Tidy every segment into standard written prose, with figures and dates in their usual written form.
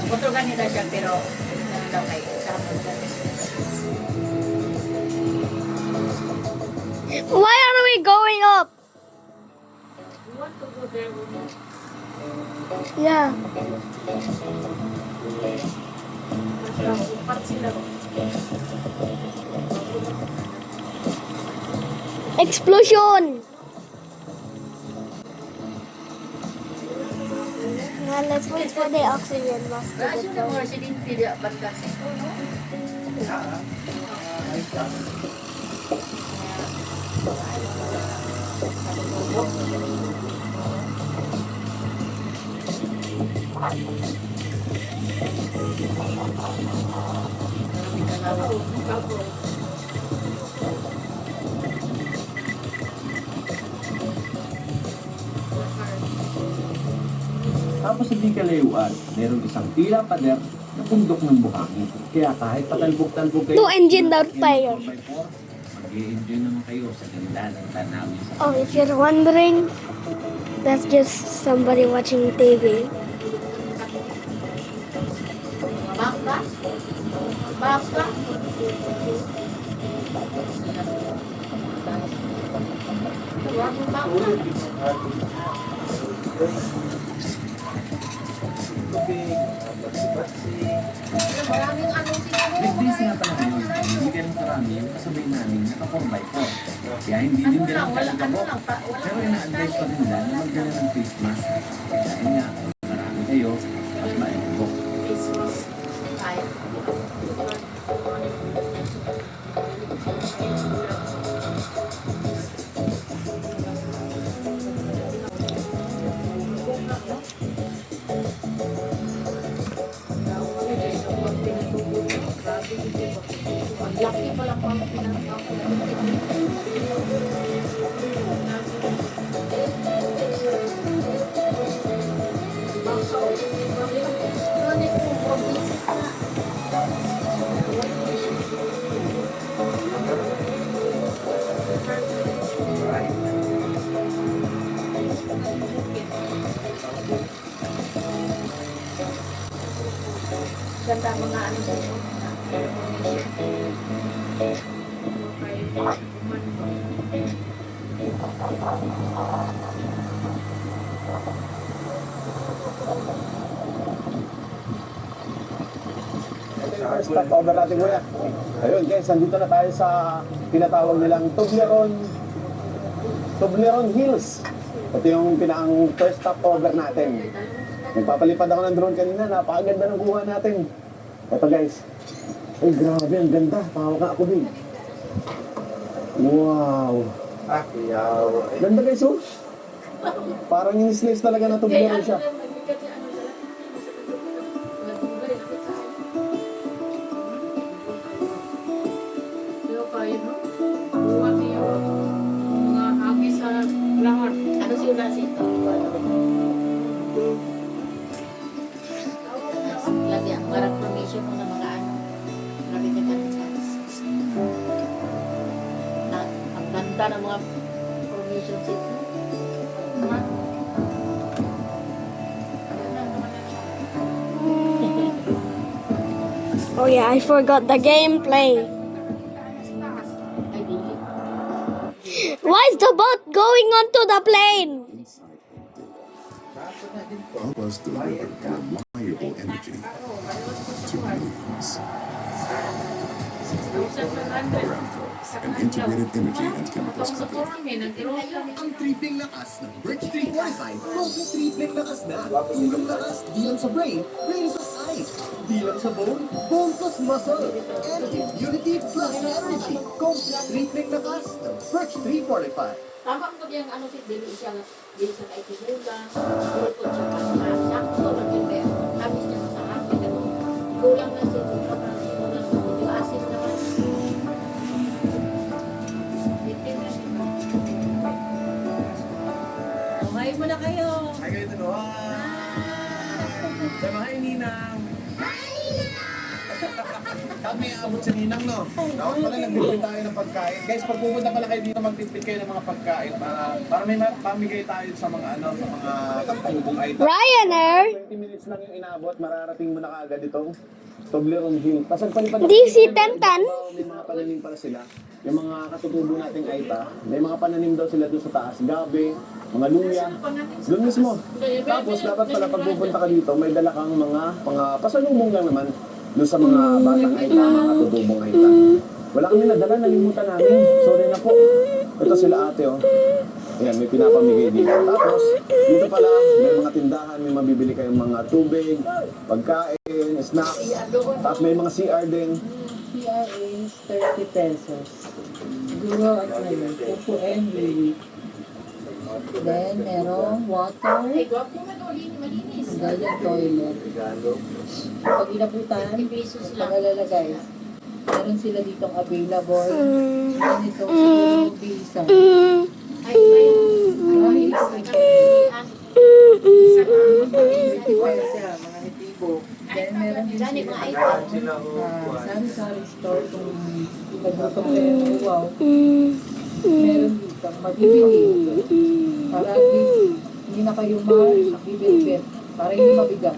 Motor nila siya pero ano daw kay kasama nila. Why are we going up? You want to go there with me? Yeah. Upat sila. Explosion! Now let's wait for the oxygen mask to Kaso get na going. more silin pili banda sa ito, no? Tapos sa di kalayuan, meron isang tila pader na bundok ng buhangin. Kaya kahit patalbog-talbog kayo, No engine without fire. mag-i-enjoy naman kayo sa ganda ng tanawin sa Oh, if you're wondering, that's just somebody watching TV. Baka? Baka? Huwag mo baka. Maraming ano siguro. Weekdays nga pala ngayon, hindi ganun karami yung kasabay namin naka 4x4. Kaya hindi din ganun kalagabok. Pero ina-advise pa rin nila na magdala ng face mask. Dahil nga, marami kayo, mas maibok. Ang laki pala pang pinag-ako. Ganda mga ano dito. Stop over natin kuya. Ayun guys, nandito na tayo sa tinatawag nilang Toblerone Hills. Ito yung pinaang first stop over natin. Nagpapalipad ako ng drone kanina, napakaganda ng kuha natin. Ito guys. Ay grabe, ang ganda. Tawa ka ako din. Wow. Ganda guys oh. Parang in-slice talaga na Toblerone siya. Ano sila sito? Lagi ang marang formation mo sa mga ano. Grabe ka na. Ang ganda ng mga formation sito. Oh yeah, I forgot the gameplay. Ay, dili. Why is the boat going onto the plane? Bubba's delivered reliable energy to millions. Aramco, an integrated energy and chemicals company. Ang tripling lakas ng Birch 345, tripleng lakas na. Tulong lakas, di lang sa brain sa eyes. Di lang sa bone, bone plus muscle. Energy Unity plus Energy. Complete tripling lakas ng Perch 345. Tama ko yung ano si Dili siya kay Tibugan. Tulog siya pa sa sakto lang yung pero. Tapos niya sa akin pero kulang na siya dito para simulan ko. Di ba asin naman? Bitin na siya. Okay mo na kayo. Ay, kayo dalawa. Sama, hi, Ninang. Kami abot sa Ninang, no? Dapat pala nagtipid tayo ng pagkain. Guys, pag pupunta pala kayo dito, magtipid kayo ng mga pagkain para may pamigay tayo sa mga kapalubong item. Ryanair. 20 minutes lang yung inabot, mararating mo na kaagad itong Toblerone Hill. Pasag palipad. Di si Tantan. May mga pananim para sila. Yung mga katutubo nating Aita, may mga pananim daw sila doon sa taas. Gabi, mga luya. Doon mismo. Tapos dapat pala pag pupunta ka dito, may dala kang mga pasalubong lang naman doon sa mga batang Aita, mga katutubong Aita. Wala kami nadala, nalimutan namin. Sorry na po. Ito sila ate, oh. Ayan, may pinapamigay dito. Tapos, dito pala, may mga tindahan, may mabibili kayong mga tubig, pagkain, snacks. Tapos may mga CR din. PR is 30 pesos. Siguro, ano yun, Pupo and Lily. Then, merong water, Ay, gwapo man ulit, malinis. ganyan toilet. Pag inabutan, 30 pesos lang. pagalalagay. Meron sila ditong available. Ganitong siguro bisa. Ay, may ay, Pesa, mga nitibo. Then, meron din Diyan, sila mga item. sari-sari store kung nagluto kayo ng wow. Meron dito, mabibili. Para at least, hindi na kayo makibibit. Para hindi mabigat.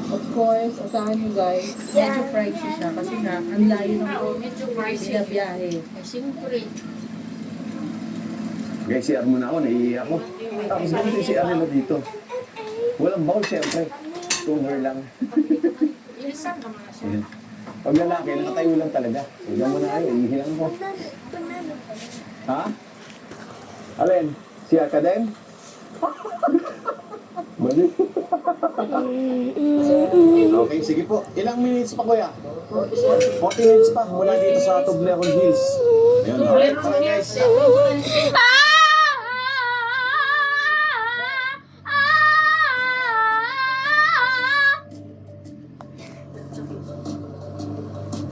Of course, asahan nyo guys, medyo pricey siya kasi nga, ang layo ng medyo pricey. binabiyahe. Ay, siyempre. Guys, CR muna ako, naiiyak ako. Tapos ganito yung CR nila dito. Walang bowl, syempre. Cover lang. Yung isang naman siya. Ayan. Pag lalaki, nakatayo lang talaga. Huwag mo na kayo, ihilang ko. Ha? Alin? CR ka din? Bali. Okay, sige po. Ilang minutes pa, kuya? 40 minutes pa mula dito sa Toblerone Hills. Ayan, okay. Tara, guys.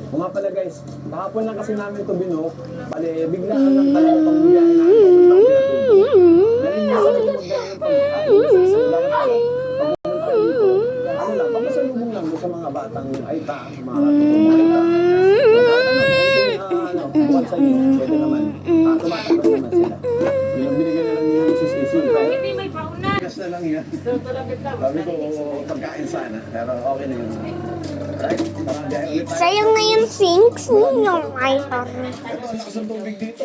Kung nga pala guys, kahapon lang kasi namin ito binok, bali biglaan lang talaga pang biyahe namin papuntang Pinatubo. Dahil hindi kami magdala ng pagkain sa wala na pala. Pagpupunta dito, ano lang, papasalubong lang doon sa mga batang Aita, mga katutubong Aita. Buwan sa inyo, pwede naman. Tumatakot naman sila. Yung binigyan na lang yung Mrs. Isil. Hindi, may pauna. Gas na lang yan. Doon talapit lang. Sabi ko, pagkain sana, pero okay na yun. Right? Tara, biyahe ulit tayo. Sayang na yung sinks ninyo, Ryanair. Ito, ang lakas ng tubig dito.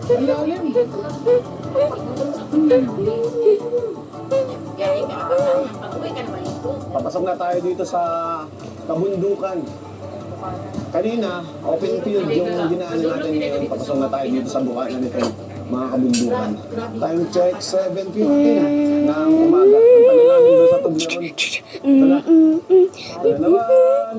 Ang lalim. Gaya ka na pag-uwi ka na malito. Papasok na tayo dito sa kabundukan. Kanina, open field yung dinaanan natin ngayon. Papasok na tayo dito sa bukaan nito, mga kabundukan. Time check, 7:15 ng umaga. Punta na namin doon sa Toblerone. Tara. Tara naman.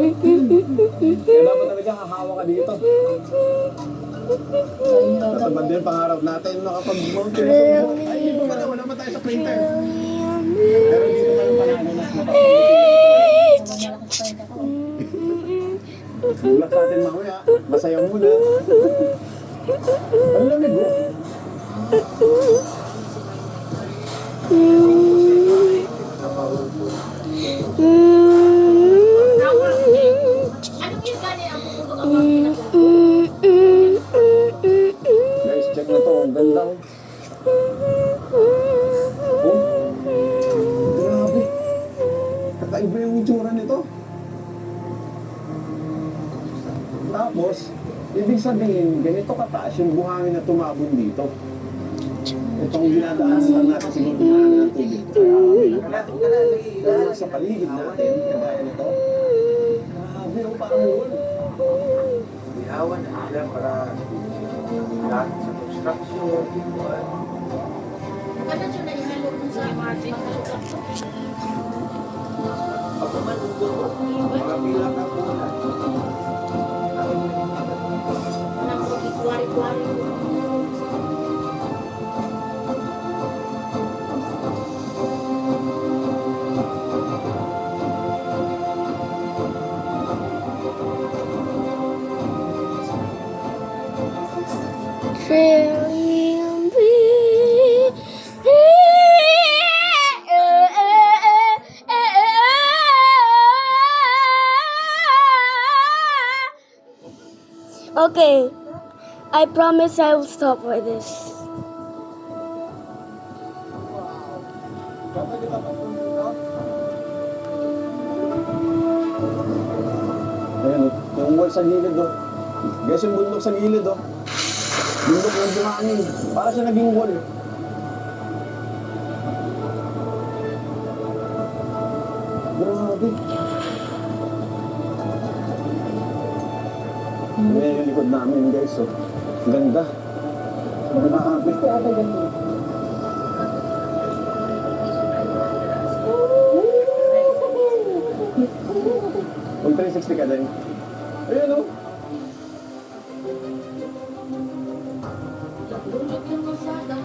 Kaya dapat talaga hahawa ka dito. Tatapad din pangarap natin makapag-mountain na sa buwan. Ay, hindi pa pala, wala pa tayo sa printer. Pero dito pa yung panalo na. Bulak sa atin mamaya. Masaya muna. Ang lamig mo. Anong yung gani ang pupulong ang mga pinag- Guys, check na to. Ang ganda. Oh. Grabe. Kakaiba yung itsura nito. Tapos, ibig sabihin, ganito kataas yung buhangin na tumabon dito. Itong dinadaanan lang natin siguro ng tubig. Kaya sa paligid natin, kagaya nito. Grabe, oh, parang wall. Ihawan na nila para lahat sa construction, Kailan siya naihalo dun sa Martin? ako man mga bilang na po na. Anong kuwari-kuwari. Trillium Okay, I promise I will stop with this. Ayan, oh. Yung wall sa gilid, oh. Guys, yung bundok sa gilid, oh. Bundok ng buhangin. Para siya naging wall. Grabe. Ayan yung likod namin, guys, oh. Ganda. Grabe. Kung 360 ka din. Ayan, oh. Dulog yung kalsada.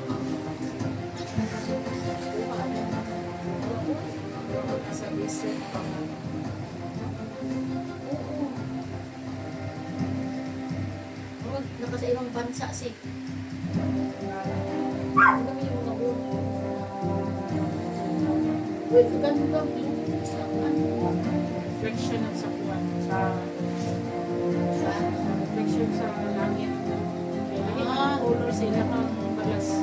Oo. Nasa ibang bansa si. Ang dami yung mga ulo. Uy, ganda. Reflection ng sakuan sa reflection sa langit. Kaya color sila kang balas.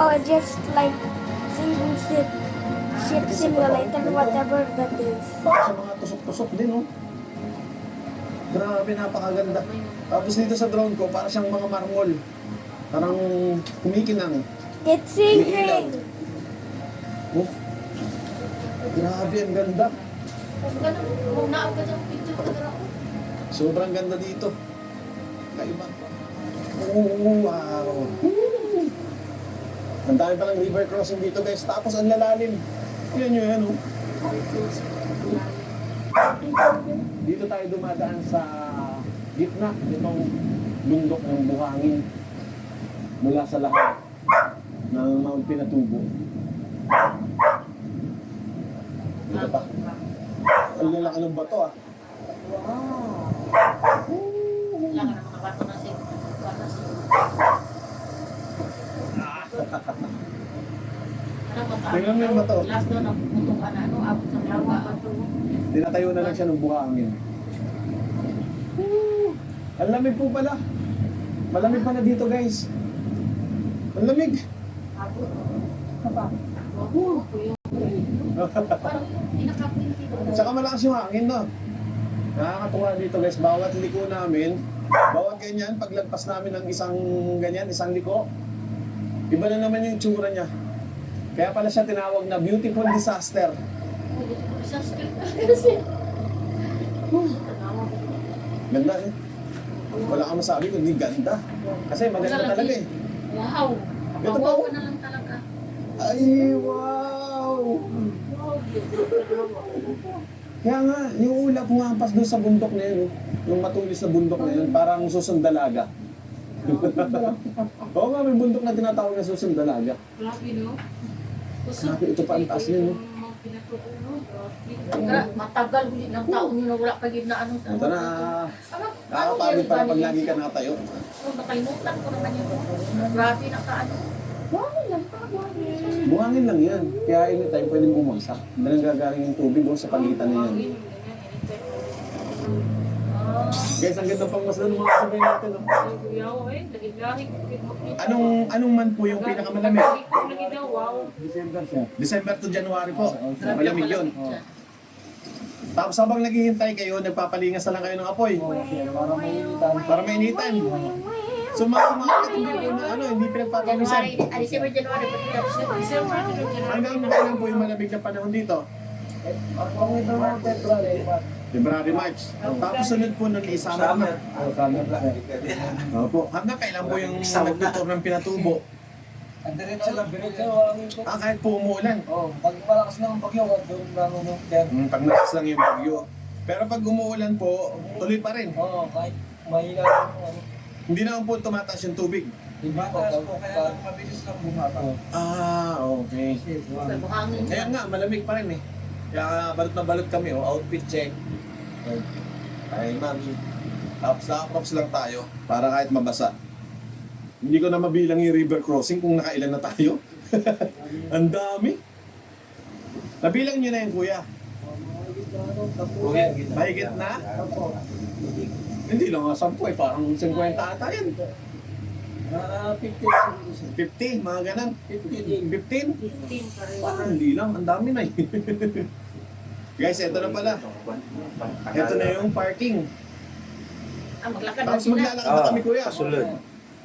Oh, just like single ship simulator, whatever that is. Sa mga tusok-tusok din, oh. Grabe, napakaganda. Tapos dito sa drone ko, para siyang mga marmol. Parang kumikinang. It's sinking. Oh. Grabe, ang ganda. Kung naog ka dyan, picture ka dyan ako. Sobrang ganda dito. Kaiba. Oh, wow. Ang dami palang river crossing dito, guys. Tapos ang lalalim. Yan yun, yan, oh. Dito tayo dumadaan sa gitna nitong bundok ng buhangin mula sa lahat ng Mount Pinatubo. Dito pa. Ang lalaki ng bato, ah. Wala ka na makabato na si. Tingnan mo yung bato. Last doon, napuputukan na, abot sa lawa. Tinatayo na lang siya ng buhangin. Ang lamig po pala. Malamig pala dito, guys. Ang lamig. Parang pinaka-pinti doon. Tsaka malakas yung hangin, no? Nakakatuwa dito, guys. Bawat liko namin, bawat ganyan, paglagpas namin ng isang ganyan, isang liko, iba na naman yung tsura niya. Kaya pala siya tinawag na beautiful disaster. Disaster kasi. Ganda eh. Wala kang masabi kundi ganda. Kasi maganda talaga eh. Wow. Ito pa, Wow oh. ka na lang talaga. Ay, wow! Kaya nga, yung ulap humampas doon sa bundok na yun, oh. Yung matulis na bundok na yun, parang susundalaga. Oo nga, may bundok na tinatawag na susundalaga. Grabe, no? Grabe, ito pa ang taas niya, no? Mount Matagal huli ng taon yun na wala pa gid na ano sa Ito na. Nakakapagod pala pag lagi ka nakatayo. Nakalimutan ko naman yun. Grabe na ka ano. Buhangin lang yan. Kaya anytime pwedeng bumagsak. Dalang gagaling yung tubig doon sa pagitan na yan. Guys, ang ganda pang masdan mga sabay natin. Oh. Anong man po yung pinakamalamig? December to January po. Malamig yun. Tapos habang naghihintay kayo, nagpapalingas na lang kayo ng apoy. Para mainitan. So mga hindi po na hindi pinagpapamisan. December, January, Hanggang kailan po yung malamig na panahon dito? February, March. Tapos sunod po nun isama na. Opo. Hanggang kailan po yung nagtutor ng pinatubo? Ang diretso lang, Kahit po umuulan. pag malakas na ang bagyo, doon lang yung Pag nakas lang yung bagyo. Pero pag umuulan po, tuloy pa rin. kahit mahina yung Hindi naman po tumataas yung tubig. mataas po, kaya mabilis lang bumaba. Okay. buhangin Kaya nga, malamig pa rin eh. Kaya balot na balot kami, outfit check. Ay, mami. Tapos naka-crocs lang tayo para kahit mabasa. Hindi ko na mabilang yung river crossing kung nakailan na tayo. Ang dami. Nabilang nyo na yun, kuya. Mahigit na? Hindi lang nga 10 eh, parang 50 ata yan. 50, mga ganun. 15? Parang hindi lang, ang dami na eh. Guys, eto na pala. Eto na yung parking. Maglakad na Tapos sila. maglalakad na kami, kuya. Kasulod.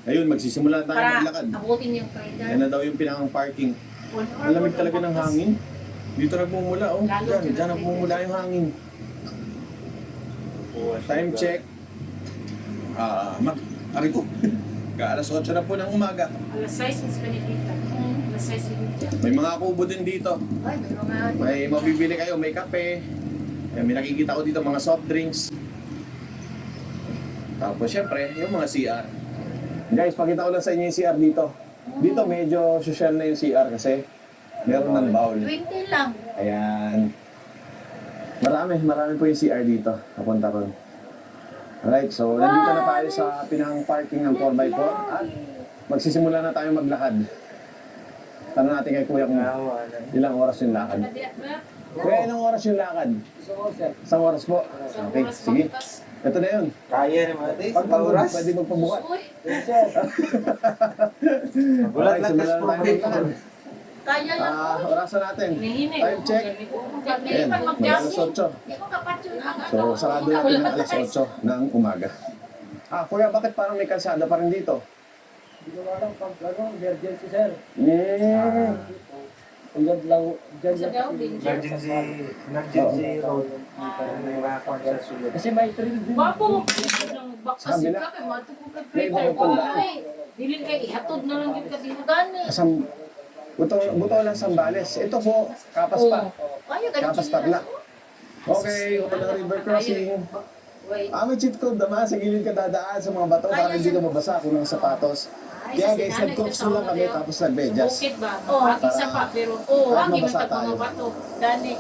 Ayun, magsisimula tayo Para maglakad. abutin yung rider. Yan na daw yung pinakang parking. Malamig talaga ng hangin. Dito nagmumula, oh. Diyan nagmumula yung hangin. Time check. Ari ko. Alas 8 na po ng umaga. Alas 6 mas pinipita. Alas 6 pinipita. May mga kubo din dito. Ay, may mga... May mabibili kayo, may kape. May nakikita ko dito mga soft drinks. Tapos syempre, yung mga CR. Guys, pakita ko lang sa inyo yung CR dito. Dito medyo social na yung CR kasi meron ng bowl. 20 lang. Ayan. Marami po yung CR dito. Napunta ron. Alright, so nandito na tayo sa pinang parking ng 4x4 at magsisimula na tayo maglakad. Tanong natin kay Kuya kung ilang oras yung lakad. Kuya, ilang oras yung lakad? Isang oras po. Okay, sige. Ito na yun. Kaya naman natin, Pag oras, pwede magpabukat. Uy, Gulat Okay, lang simulan tas na tayo maglakad. kaya lang. Orasan natin. Hinihinay. Time check. Ayan, mag-alas 8. Hindi ko kapatid ang So, sarado natin ng alas 8 ng umaga. Kuya, bakit parang may kalsada pa rin dito? Hindi ko alam pag emergency sir. Yeah. Sa daw, danger. Emergency road. May makakon sa sulod. Kasi may trail din. Bapo, nang bakasi Kabila. ka kay matukog ka May crater. mapupunta. Dili kay ihatod na lang yung katimudan. Gani. Buto lang Sambales. Ito po, Kapas pa. Kaya ganun Kapas Tarlac. Okay, walang river crossing. Wait. May cheat code naman. Sa gilid ka dadaan sa mga bato para hindi ka mabasa kung ng sapatos. Kaya guys, nag-crocs na lang kami tapos nag-medyas. Bukit ba? Oh, Hagi sa pa, pero Oh, hagi man mabasa tag mga tayo. bato. Gani.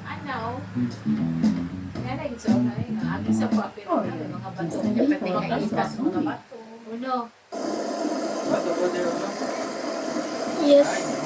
Ano? Yan ay so na hagi sa pa, pero mga bato. Pati nga itas mga bato. Uno. Bato po there. Yes.